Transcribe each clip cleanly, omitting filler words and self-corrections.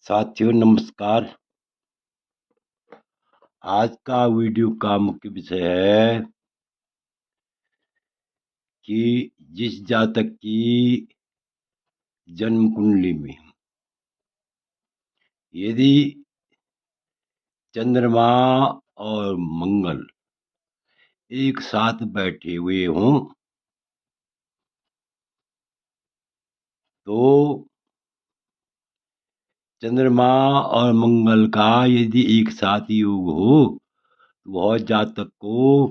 साथियों नमस्कार। आज का वीडियो का मुख्य विषय है कि जिस जातक की जन्म कुंडली में यदि चंद्रमा और मंगल एक साथ बैठे हुए हों तो चंद्रमा और मंगल का यदि एक साथ योग हो तो वह जातक को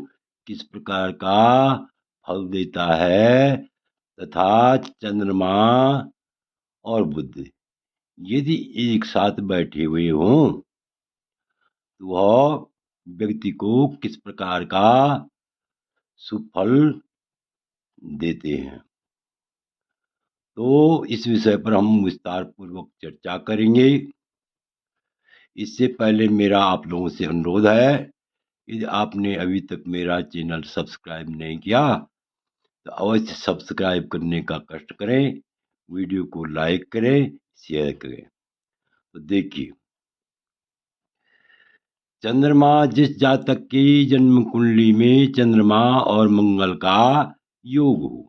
किस प्रकार का फल देता है तथा चंद्रमा और बुध यदि एक साथ बैठे हुए हों तो वह व्यक्ति को किस प्रकार का सुफल देते हैं। तो इस विषय पर हम विस्तार पूर्वक चर्चा करेंगे। इससे पहले मेरा आप लोगों से अनुरोध है, यदि आपने अभी तक मेरा चैनल सब्सक्राइब नहीं किया तो अवश्य सब्सक्राइब करने का कष्ट करें, वीडियो को लाइक करें, शेयर करें। तो देखिए, चंद्रमा जिस जातक की जन्म कुंडली में चंद्रमा और मंगल का योग हो,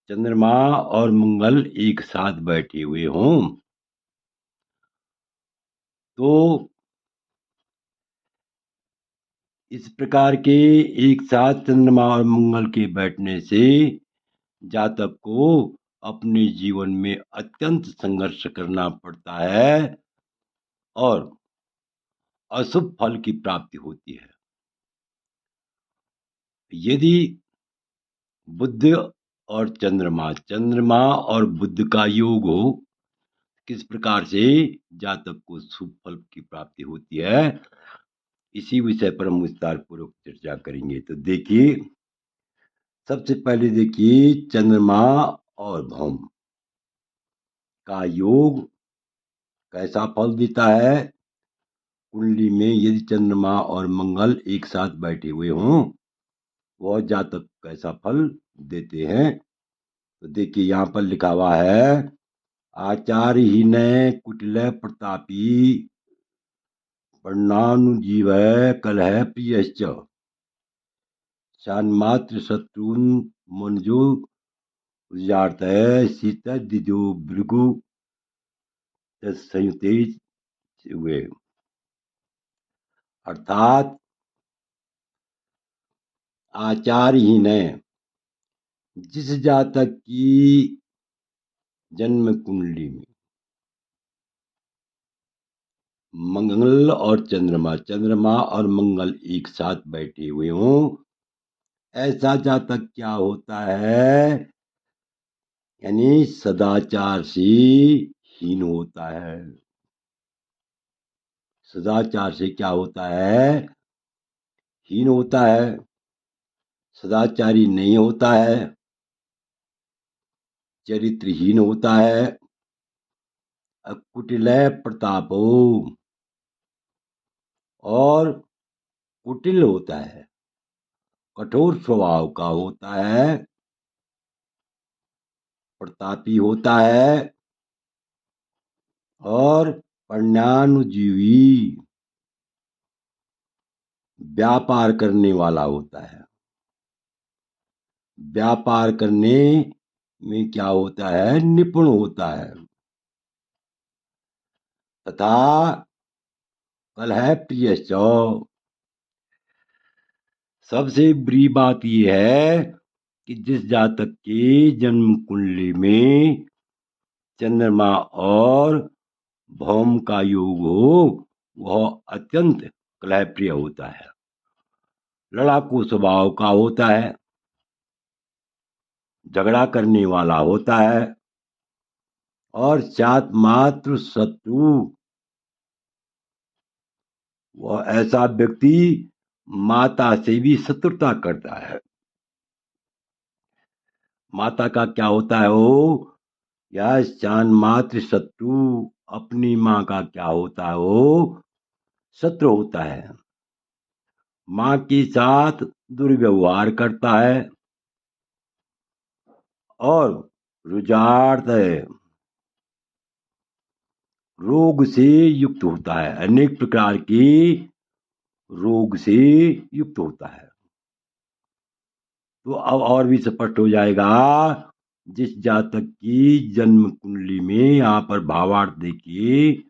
चंद्रमा और मंगल एक साथ बैठे हुए हों तो इस प्रकार के एक साथ चंद्रमा और मंगल के बैठने से जातक को अपने जीवन में अत्यंत संघर्ष करना पड़ता है और अशुभ फल की प्राप्ति होती है। यदि बुध और चंद्रमा और बुध का योग हो, किस प्रकार से जातक को शुभ फल की प्राप्ति होती है, इसी विषय पर हम विस्तार पूर्वक चर्चा करेंगे। तो देखिए, सबसे पहले देखिए चंद्रमा और भौम का योग कैसा फल देता है। कुंडली में यदि चंद्रमा और मंगल एक साथ बैठे हुए हों वह जातक कैसा फल देते हैं। तो देखिए यहाँ पर लिखा हुआ है, आचार्यहीन कुटिल प्रतापी वर्णानुजीव कलह प्रियश्च शान्मात्र शत्रुन मनजो उजाड़त शीत दिजो भृगु संयुतेज हुए। अर्थात आचार्यहीन जिस जातक की जन्म कुंडली में मंगल और चंद्रमा और मंगल एक साथ बैठे हुए हों, ऐसा जातक क्या होता है, यानी सदाचार से हीन होता है। सदाचार से क्या होता है, हीन होता है, सदाचारी नहीं होता है, चरित्रहीन होता है, कुटिल प्रतापो और कुटिल होता है, कठोर स्वभाव का होता है, प्रतापी होता है और प्रज्ञानुजीवी व्यापार करने वाला होता है। व्यापार करने में क्या होता है, निपुण होता है। तथा कलह प्रियश्च, सबसे बुरी बात यह है कि जिस जातक के जन्म कुंडली में चंद्रमा और भौम का योग हो वह अत्यंत कलह प्रिय होता है, लड़ाकू स्वभाव का होता है, झगड़ा करने वाला होता है और जात मात्र शत्रु, वह ऐसा व्यक्ति माता से भी शत्रुता करता है। माता का क्या होता है, वो यह जान मात्र शत्रु, अपनी माँ का क्या होता है, वो शत्रु होता है। माँ के साथ दुर्व्यवहार करता है और रुजार्थ है, रोग से युक्त होता है, अनेक प्रकार के रोग से युक्त होता है। तो अब और भी स्पष्ट हो जाएगा। जिस जातक की जन्म कुंडली में, यहाँ पर भावार्थ देखिए,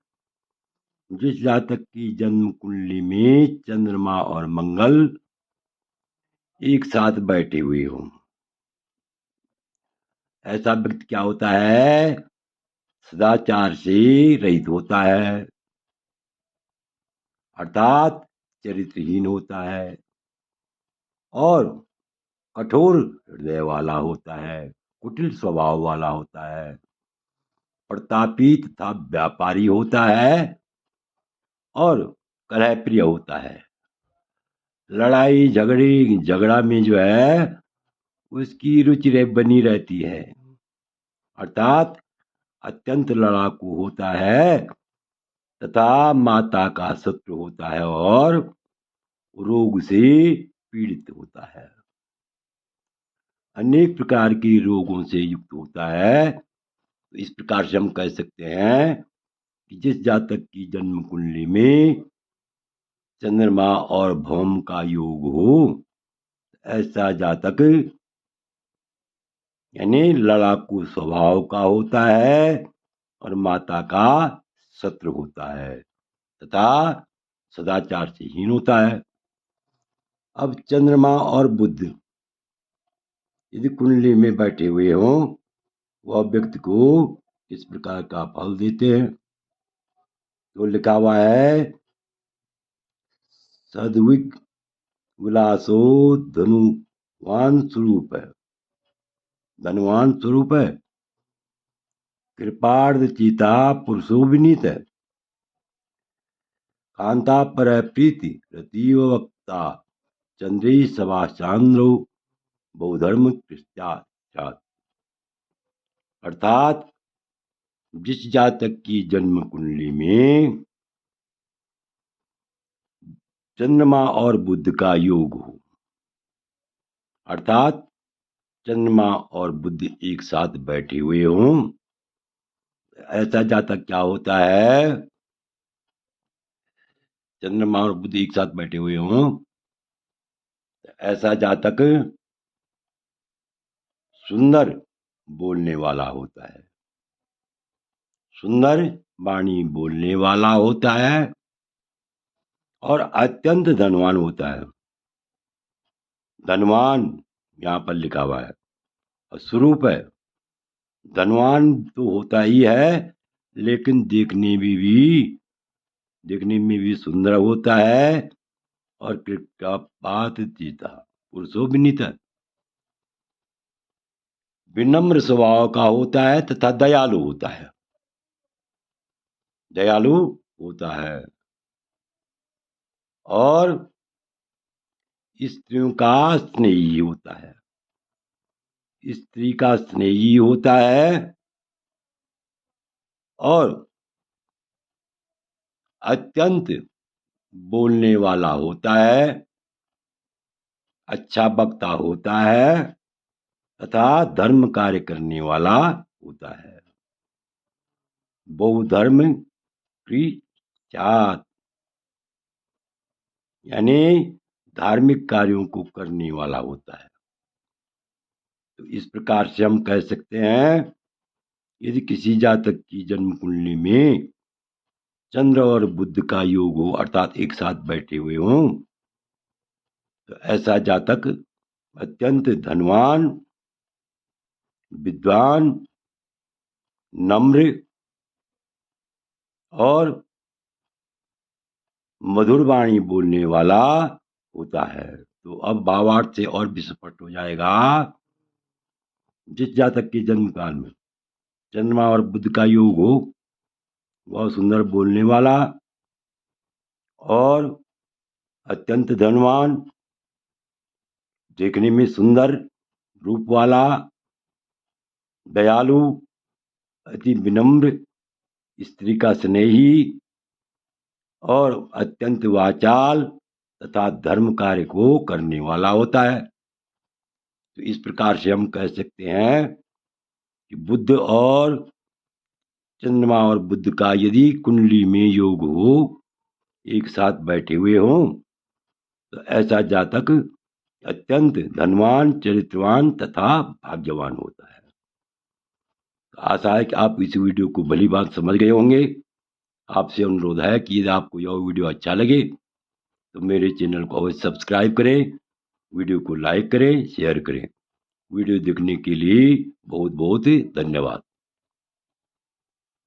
जिस जातक की जन्म कुंडली में चंद्रमा और मंगल एक साथ बैठे हुए हों, ऐसा व्यक्ति क्या होता है? सदाचार से रहित होता है, अर्थात चरित्रहीन होता है और कठोर हृदय वाला होता है, कुटिल स्वभाव वाला होता है, प्रतापी तथा व्यापारी होता है और कलह प्रिय होता है। लड़ाई झगड़ा में जो है उसकी रुचि बनी रहती है, अर्थात अत्यंत लड़ाकू होता है तथा माता का शत्रु होता है और रोग से पीड़ित होता है, अनेक प्रकार के रोगों से युक्त होता है। तो इस प्रकार से हम कह सकते हैं कि जिस जातक की जन्म कुंडली में चंद्रमा और भौम का योग हो, ऐसा जातक यानी लड़ाकू स्वभाव का होता है और माता का शत्रु होता है तथा सदाचार से हीन होता है। अब चंद्रमा और बुध यदि कुंडली में बैठे हुए हों, वह व्यक्ति को इस प्रकार का फल देते हैं। तो लिखा हुआ है, सद्विग विलासो धनुवान स्वरूप है, कृपार्ध चिता पुरुषो विनीत है, कांता पर प्रीति रतीव वक्ता चंद्री सभाचांद्रो बहुधर्म कृत्याचात। अर्थात जिस जातक की जन्म कुंडली में चंद्रमा और बुध का योग हो, अर्थात चंद्रमा और बुध एक साथ बैठे हुए हों, ऐसा जातक क्या होता है? चंद्रमा और बुध एक साथ बैठे हुए हों, ऐसा जातक सुंदर बोलने वाला होता है, सुंदर वाणी बोलने वाला होता है और अत्यंत धनवान होता है। धनवान यहाँ पर लिखा हुआ है और स्वरूप है, धनवान तो होता ही है लेकिन देखने में भी सुंदर होता है और कृपात जीता पुरुषो विनीत, विनम्र स्वभाव का होता है तथा दयालु होता है, दयालु होता है और स्त्रियों का स्नेही होता है, स्त्री का स्नेही होता है और अत्यंत बोलने वाला होता है, अच्छा वक्ता होता है तथा धर्म कार्य करने वाला होता है, बहुधर्म की चाहत यानी धार्मिक कार्यों को करने वाला होता है। तो इस प्रकार से हम कह सकते हैं, यदि किसी जातक की जन्म कुंडली में चंद्र और बुध का योग हो, अर्थात एक साथ बैठे हुए हों, तो ऐसा जातक अत्यंत धनवान, विद्वान, नम्र और मधुर वाणी बोलने वाला होता है। तो अब भावार्थ से और भी स्पष्ट हो जाएगा। जिस जातक के जन्म काल में चंद्रमा और बुध का योग हो, वह सुंदर बोलने वाला और अत्यंत धनवान, देखने में सुंदर रूप वाला, दयालु, अति विनम्र, स्त्री का स्नेही और अत्यंत वाचाल तथा धर्म कार्य को करने वाला होता है। तो इस प्रकार से हम कह सकते हैं कि बुध और चंद्रमा और बुध का यदि कुंडली में योग हो, एक साथ बैठे हुए हों, तो ऐसा जातक अत्यंत धनवान, चरित्रवान तथा भाग्यवान होता है। तो आशा है कि आप इस वीडियो को भली बात समझ गए होंगे। आपसे अनुरोध है कि यदि आपको यह वीडियो अच्छा लगे तो मेरे चैनल को अवश्य सब्सक्राइब करें, वीडियो को लाइक करें, शेयर करें। वीडियो देखने के लिए बहुत बहुत धन्यवाद।